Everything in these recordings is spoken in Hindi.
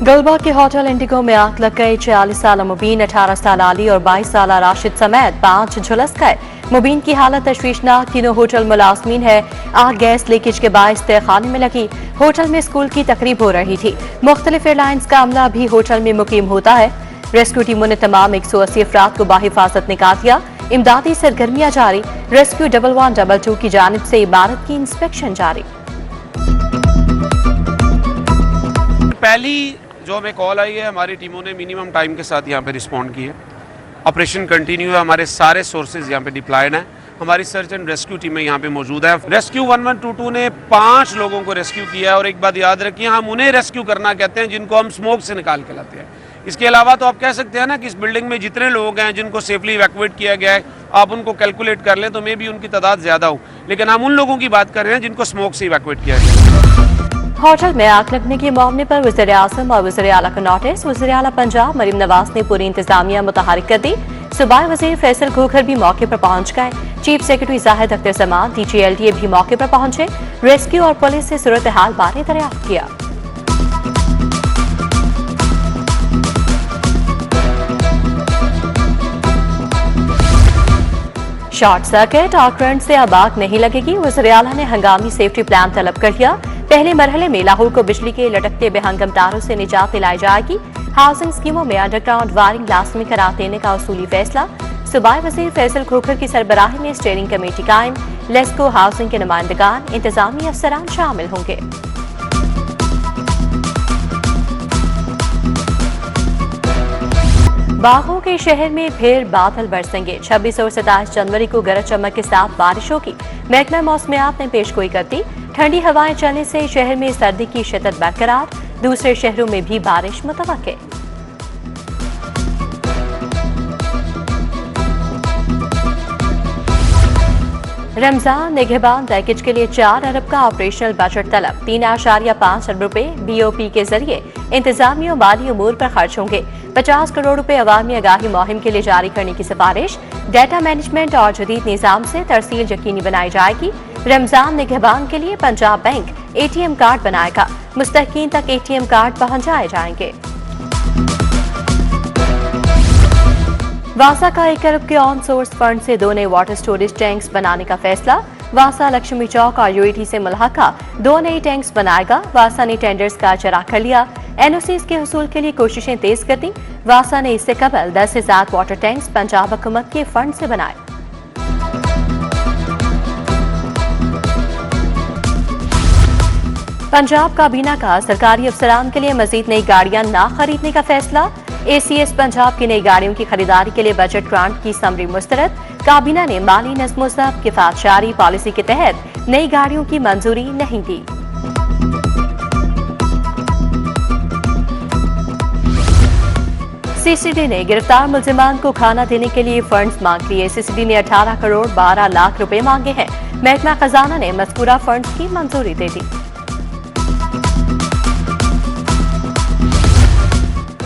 गुलबर्ग के होटल इंडिगो में आग लग गई। 46 साल मुबीन, 18 साल अली और 22 साल राशिद समेत 5 झुलस गए। मुबीन की हालत तशवीशनाक, तीनों होटल मुलाजमीन है। आग गैस लीकेज के बायस तहखाने में लगी। होटल में स्कूल की तकरीब हो रही थी। मुख्तलिफ एयरलाइंस का अमला भी होटल में मुकीम होता है। रेस्क्यू टीमों ने तमाम 180 अफराद को बाहिफाजत निकाल दिया। इमदादी सरगर्मियां जारी। रेस्क्यू 1122 की जानिब से इमारत की इंस्पेक्शन जारी। पहली जो हमें कॉल आई है, हमारी टीमों ने मिनिमम टाइम के साथ यहाँ पे रिस्पॉन्ड किया। ऑपरेशन कंटिन्यू है, हमारे सारे सोर्सेज यहाँ पे डिप्लॉयड हैं। हमारी सर्च एंड रेस्क्यू टीमें यहाँ पे मौजूद है। रेस्क्यू 1122 ने 5 लोगों को रेस्क्यू किया है। और एक बात याद रखिए, हम उन्हें रेस्क्यू करना कहते हैं जिनको हम स्मोक से निकाल के लाते हैं। इसके अलावा तो आप कह सकते हैं ना कि इस बिल्डिंग में जितने लोग हैं जिनको सेफली इवैक्यूएट किया गया है, आप उनको कैलकुलेट कर लें तो मे भी उनकी तादाद ज्यादा हो, लेकिन हम उन लोगों की बात कर रहे हैं जिनको स्मोक से इवैक्यूएट किया गया। होटल में आग लगने के मामले पर वज़ीर आज़म और वज़ीर आला को नोटिस। वज़ीर आला पंजाब मरीम नवाज ने पूरी इंतजामिया मुतहरिक कर दी। सूबाई वज़ीर फैसल खोखर भी मौके पर पहुंच गए। Chief secretary Zahid Akhtar Zaman, DGLTA भी मौके पर पहुंचे। रेस्क्यू और पुलिस से सूरत हाल बारे दरियाफ्त किया। शॉर्ट सर्किट और करंट से अब आग नहीं लगेगी। वज़ीर आला ने हंगामी सेफ्टी प्लान तलब कर लिया। पहले मरहले में लाहौर को बिजली के लटकते बेहंगम तारों से निजात दिलाई जाएगी। हाउसिंग स्कीमों में अंडरग्राउंड वायरिंग लाजमी करार देने का उसूली फैसला। सूबाई वज़ीर फैसल खोखर की सरबराही में स्टीयरिंग कमेटी कायम। लेस्को हाउसिंग के नुमाइंदगान, इंतजामी अफसरान शामिल होंगे। बागों के शहर में फिर बादल बरसेंगे। 26 और 27 जनवरी को गरज चमक के साथ बारिश होगी। महकमा मौसमियात ने पेशगोई कर दी। ठंडी हवाएं चलने से शहर में सर्दी की शिद्दत बरकरार। दूसरे शहरों में भी बारिश मुतवक्के। रमजान निगहबान पैकेज के लिए 4 अरब का ऑपरेशनल बजट तलब। 3.5 अरब रुपए BOP के जरिए इंतजामी और माली उमूर पर खर्च होंगे। 50 करोड़ रुपए अवामी आगाही मुहिम के लिए जारी करने की सिफारिश। डाटा मैनेजमेंट और जदीद निज़ाम से तरसील यकीनी बनाई जाएगी। रमजान निगहबान के लिए पंजाब बैंक ATM कार्ड बनाएगा। मुस्तहकीन तक ATM कार्ड पहुंचाए जाएंगे। वासा का 1 अरब के ऑन सोर्स फंड से 2 नए वाटर स्टोरेज टैंक्स बनाने का फैसला। वासा लक्ष्मी चौक और UAT से मुल्हका 2 नए टैंक्स बनाएगा। वासा ने टेंडर्स का इजरा कर लिया। NOCs के हुसूल के लिए कोशिशें तेज कर दी। वासा ने इससे कबल 10 से ज्यादा वाटर टैंक्स पंजाब हुकूमत के फंड से बनाए। पंजाब काबीना का सरकारी अफसरान के लिए मजीद नई गाड़ियां ना खरीदने का फैसला। ACS पंजाब की नई गाड़ियों की खरीदारी के लिए बजट ग्रांट की समरी मुस्तरद। काबीना ने माली नज़्म-ओ-ज़ब्त किफ़ायत-जारी पॉलिसी के तहत नई गाड़ियों की मंजूरी नहीं दी। CCD ने गिरफ्तार मुल्जिमान को खाना देने के लिए फंड्स मांग लिए। CCD ने 18 करोड़ 12 लाख रुपए मांगे हैं। महकमा खजाना ने मज़कूरा फंड्स की मंजूरी दे दी।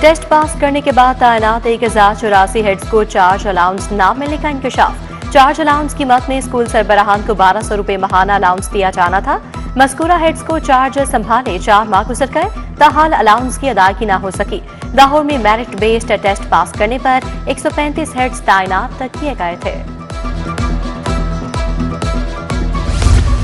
टेस्ट पास करने के बाद तैनात 1084 हेड्स को चार्ज अलाउंस न मिलने का इंकशाफ। चार्ज अलाउंस की मद में स्कूल सरबराहान को 1200 रुपए माहाना अलाउंस दिया जाना था। मज़कूरा हेड्स को चार्ज संभाले 4 माह गुजर गए, ताहाल अलाउंस की अदायगी न हो सकी। लाहौर में मेरिट बेस्ड टेस्ट पास करने पर 135 हेड्स तैनात किए गए थे।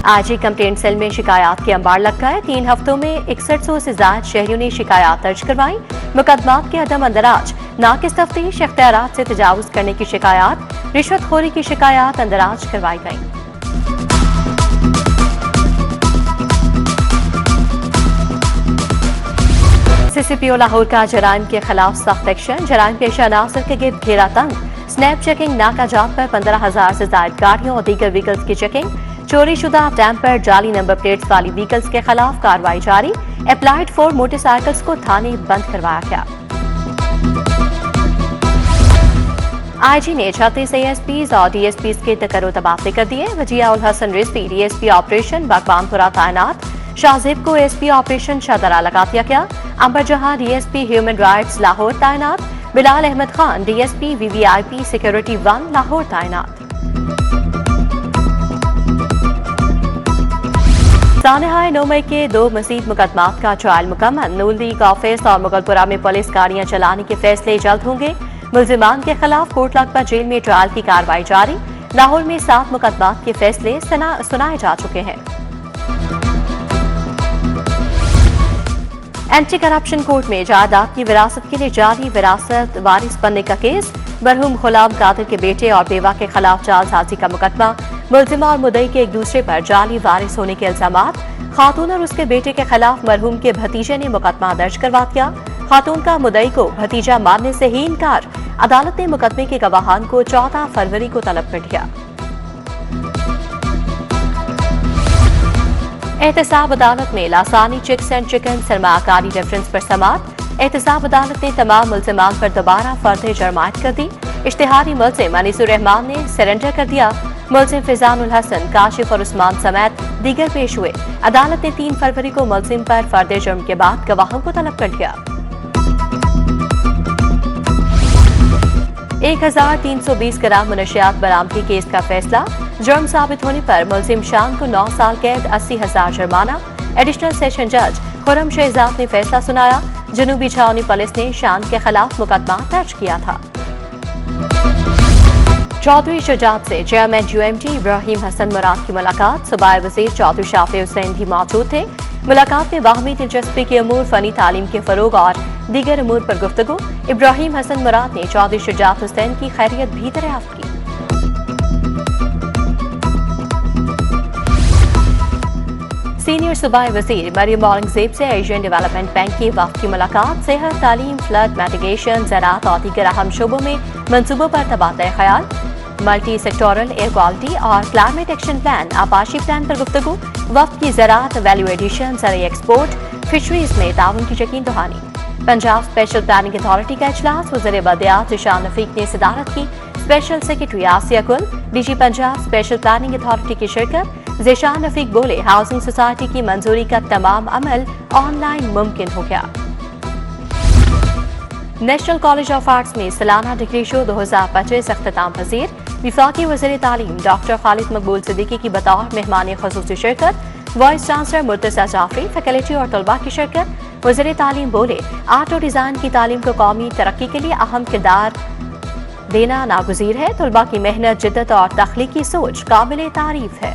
आज ही कंप्लेंट सेल में शिकायत के अंबार लग गए। 3 हफ्तों में 6100 से ज्यादा शहरियों ने शिकायत दर्ज करवाई। मुकदमात के अदम अंदराज, नाकिस तफ्तीश, इख्तियारात से तजावुज करने की शिकायत, रिश्वतखोरी की शिकायत अंदराज करवाई गई। CCPO लाहौर का जराइम के खिलाफ सख्त एक्शन। जराइम पेशा अनासर के गिर्द घेरा तंग। स्नैप चेकिंग, नाका जात पर 15,000 से ज्यादा गाड़ियों और दीगर व्हीकल्स की चेकिंग। चोरी शुदा टैंपर, जाली नंबर प्लेट्स वाली व्हीकल्स के खिलाफ कार्रवाई जारी। अप्लाइड फॉर मोटरसाइकिल्स को थाने बंद करवाया गया। IG ने 36 ASPs और DSPs के तकर्रो तबादले कर दिए। वजिया उल हसन रिजवी DSP ऑपरेशन बागबानपुरा तैनात। शाहजेब को ASP ऑपरेशन शाहदरा लगा दिया गया। अंबर जहां DSP ह्यूमन राइट्स लाहौर तैनात। Bilal Ahmed Khan DSP VVIP security 1 Lahore तैनात। सानहाय 9 मई के 2 मजीद मुकदमात का ट्रायल मुकम्मल। नून लीग ऑफिस और मुगलपुरा में पुलिस गाड़ियां चलाने के फैसले जल्द होंगे। मुल्जिमान के खिलाफ कोट लखपत जेल में ट्रायल की कार्रवाई जारी। लाहौर में 7 मुकदमात के फैसले सुनाए जा चुके हैं। एंटी करप्शन कोर्ट में जायदाद की विरासत के लिए जाली विरासत वारिस बनने का केस। मरहूम गुलाम कादिर के बेटे और बेवा के खिलाफ जालसाजी का मुकदमा। मुल्जिमा और मुदई के एक दूसरे पर जाली वारिस होने के इल्जामात। खातून और उसके बेटे के खिलाफ मरहूम के भतीजे ने मुकदमा दर्ज करवा दिया। खातून का मुदई को भतीजा मानने से ही इनकार। अदालत ने मुकदमे के गवाहान को 14 फरवरी को तलब कर दिया। एहतसाब अदालत में लासानी चिक्स एंड चिकन सरमाकारी रेफरेंस पर समाअत। एहतसाब अदालत ने तमाम मुल्जिमान पर दोबारा फर्द जरमायत कर दी। इश्तिहारी मुल्जिम अनीसुर रहमान ने सरेंडर कर दिया। मुल्जिम फिजानुल हसन, काशिफ और उस्मान समेत दीगर पेश हुए। अदालत ने 3 फरवरी को मुल्जिम पर फर्द जुर्म के बाद गवाहों को तलब कर दिया। 1320 ग्राम मुनशियात बरामदगी केस का फैसला। जुर्म साबित होने पर मुल्जिम शान को 9 साल कैद, 80,000 जुर्माना। एडिशनल सेशन जज खुरम शहजाद ने फैसला सुनाया। जनूबी छावनी पुलिस ने शान के खिलाफ मुकदमा दर्ज किया था। चौधरी शुजात से चेयरमैन UMT इब्राहिम हसन मुराद की मुलाकात। सूबाई वजीर चौधरी शाफी हुसैन भी मौजूद थे। मुलाकात में बाहमी दिलचस्पी के अमूर, फनी तालीम के फरोग और दीगर अमूर पर गुफ्तगू। इब्राहिम हसन मुराद ने चौधरी शुजात हुसैन की खैरियत भी दरियाफ्त की। सीनियर सूबाई वजीर मरियम औरंगजेब से एशियन डेवलपमेंट बैंक के वफ्द की मुलाकात। सेहत, तालीम, फ्लड मिटिगेशन, ज़राअत और दीगर अहम शोबों में मंसूबों पर तबादला ख्याल। मल्टी सेक्टोरल एयर क्वालिटी और क्लाइमेट एक्शन प्लान, आपाशी प्लान पर गुफ्तगू। वफ्द की ज़राअत, वैल्यू एडिशन, ज़रिए एक्सपोर्ट, फिशरीज में ताउन की यकीन दहानी। पंजाब स्पेशल प्लानिंग अथॉरिटी का इजलास। वज़ीर बल्दियात ज़िशान रफीक ने सदारत की। स्पेशल सेक्रेटरी आसिया कुल, DG Punjab special planning authority की शिरकत। ज़िशान रफीक बोले, हाउसिंग सोसाइटी की मंजूरी का तमाम अमल ऑनलाइन मुमकिन हो गया। नेशनल कॉलेज ऑफ आर्ट्स में सालाना डिग्री शो 2025 अख्तिताम पजीर। विफाकी वज़ीर तालीम डॉक्टर खालिद मकबूल सिद्दीकी की बतौर मेहमान खुसूसी शिरकत। Vice chancellor Murtaza Jafri, faculty और तलबा की शिरकत। वज़ीर तालीम बोले, आर्ट और डिज़ाइन की तालीम को कौमी तरक्की के लिए अहम किरदार देना नागुज़ीर है। तलबा की मेहनत, जिद्दत और तख्लीकी सोच काबिल तारीफ है।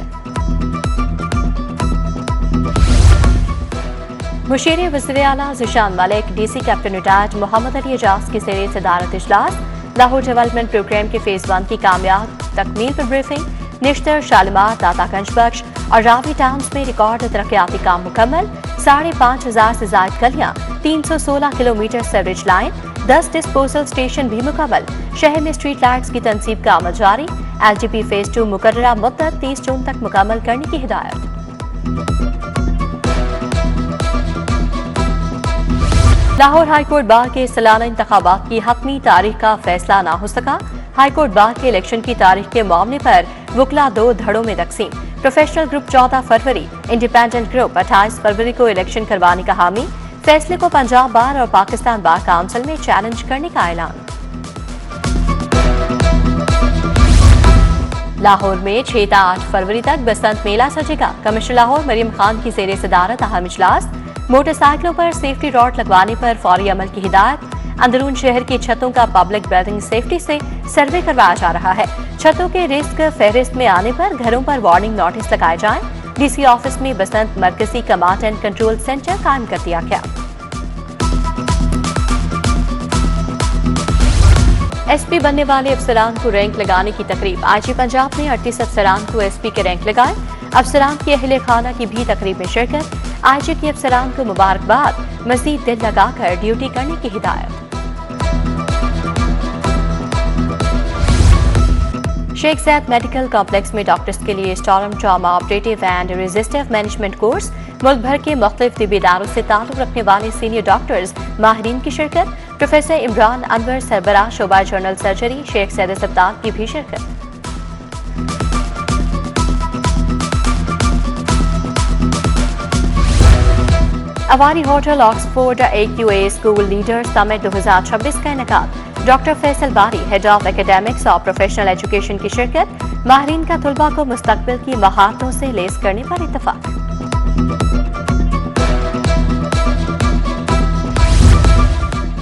मुशीर वज़ीर आला Zeeshan Malik, DC captain retired Mohammad Ali Ejaz की ज़ेर सदारत इजलास। लाहौर डेवलपमेंट प्रोग्राम के फेज़ 1 की कामयाब तकमील पर ब्रीफिंग। निश्तर, शालीमार, दाता गंज और रावी टाउन्स में रिकॉर्ड तरक्याती काम मुकम्मल। 5,500 से ज्यादा गलियां, 316 kilometre sewerage line, 10 disposal station भी मुकम्मल। शहर में स्ट्रीट लाइट्स की तनसीब का अमल जारी। LGP फेज 2 मुकर्ररा मुद्दत 30 जून तक मुकम्मल करने की हिदायत। लाहौर हाईकोर्ट बार के सालाना इंतखाबात की हतमी तारीख का फैसला ना हो सका। हाईकोर्ट बार के इलेक्शन की तारीख के मामले पर वकला 2 धड़ों में तकसीम। प्रोफेशनल ग्रुप 14 फरवरी, इंडिपेंडेंट ग्रुप 28 फरवरी को इलेक्शन करवाने का हामी। फैसले को पंजाब बार और पाकिस्तान बार काउंसिल में चैलेंज करने का ऐलान। लाहौर में 6 से 8 फरवरी तक बसंत मेला सजेगा। कमिश्नर लाहौर मरियम खान की ज़ेर सदारत अहम इजलास। मोटरसाइकिलों पर सेफ्टी रॉड लगवाने पर फौरी अमल की हिदायत। अंदरून शहर की छतों का पब्लिक बिल्डिंग सेफ्टी से सर्वे करवाया जा रहा है। छतों के रिस्क फहरिस्त में आने पर घरों पर वार्निंग नोटिस लगाए जाएं। DC ऑफिस में बसंत मरकजी कमांड एंड कंट्रोल सेंटर कायम कर दिया गया। SP बनने वाले अफसरान को रैंक लगाने की तकरीब। IG पंजाब ने 38 अफसरान को SP के रैंक लगाए। अफसरान की अहले खाना की भी तकरीब में शिरकत। IG की अफसरान को मुबारकबाद। मजीद दिल लगाकर ड्यूटी करने की हिदायत। शेख ज़ैद मेडिकल कॉम्प्लेक्स में डॉक्टर्स के लिए storm trauma operative and resistive management course. मुल्क भर के मुख्तलिफ तिब्बी इदारों से ताल्लुक रखने वाले सीनियर डॉक्टर्स माहिरीन की शिरकत। प्रोफेसर इमरान अनवर सरबराह शोबा जनरल सर्जरी शेख ज़ैद अस्पताल की भी शिरकत। Avari hotel Oxford AQA school leader summit 2026 का इनेकाद। Doctor Faisal Bari, head of academics और प्रोफेशनल एजुकेशन की शिरकत। माहिरीन का तलबा को मुस्तकबिल की महारतों से लेस करने पर इत्तफाक।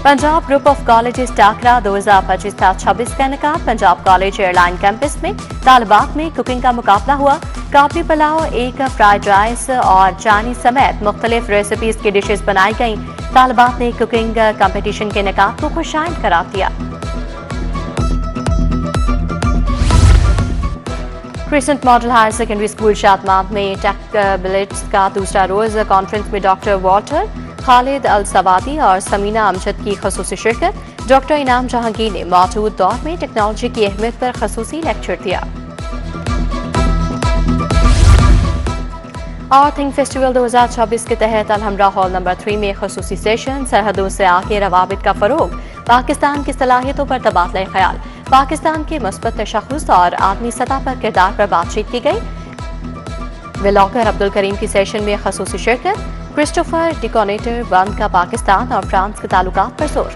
पंजाब ग्रुप ऑफ कॉलेजेस टाकरा 2025-26 का इनेकाद पंजाब कॉलेज एयरलाइन कैंपस में तालिबात में कुकिंग का मुकाबला हुआ। काबली पुलाव, एक फ्राइड राइस और चाइनीज समेत मुख्तलिफ रेसिपीज की डिशेज बनाई गईं। तालिबात ने कुकिंग कंपटीशन के इनेकाद को खुशाइंद करार दिया। Crescent model higher secondary school Shadman में टेक बिलिट्स का दूसरा रोज कॉन्फ्रेंस में doctor Walter, Khalid Al Sawadi और समीना अमजद की खसूसी शिरकत। डॉक्टर इनाम जहांगीर ने मौजूद दौर में टेक्नोलॉजी की अहमियत पर खसूसी लेक्चर दिया। और थिंक फेस्टिवल 2026 के तहत अलहमरा हॉल नंबर 3 में खसूसी सेशन, सरहदों से आगे रवाबित का फरोग, पाकिस्तान की सलाहियतों पर तबादला ख्याल, पाकिस्तान के मुस्बत तशख़्ख़ुस और आदमी सतह पर किरदार पर बातचीत की गई। व्लॉगर अब्दुल करीम की सेशन में खसूसी शिरकत। क्रिस्टोफर डिकोनेटर बंद का पाकिस्तान और फ्रांस के ताल्लुकात पर जोर।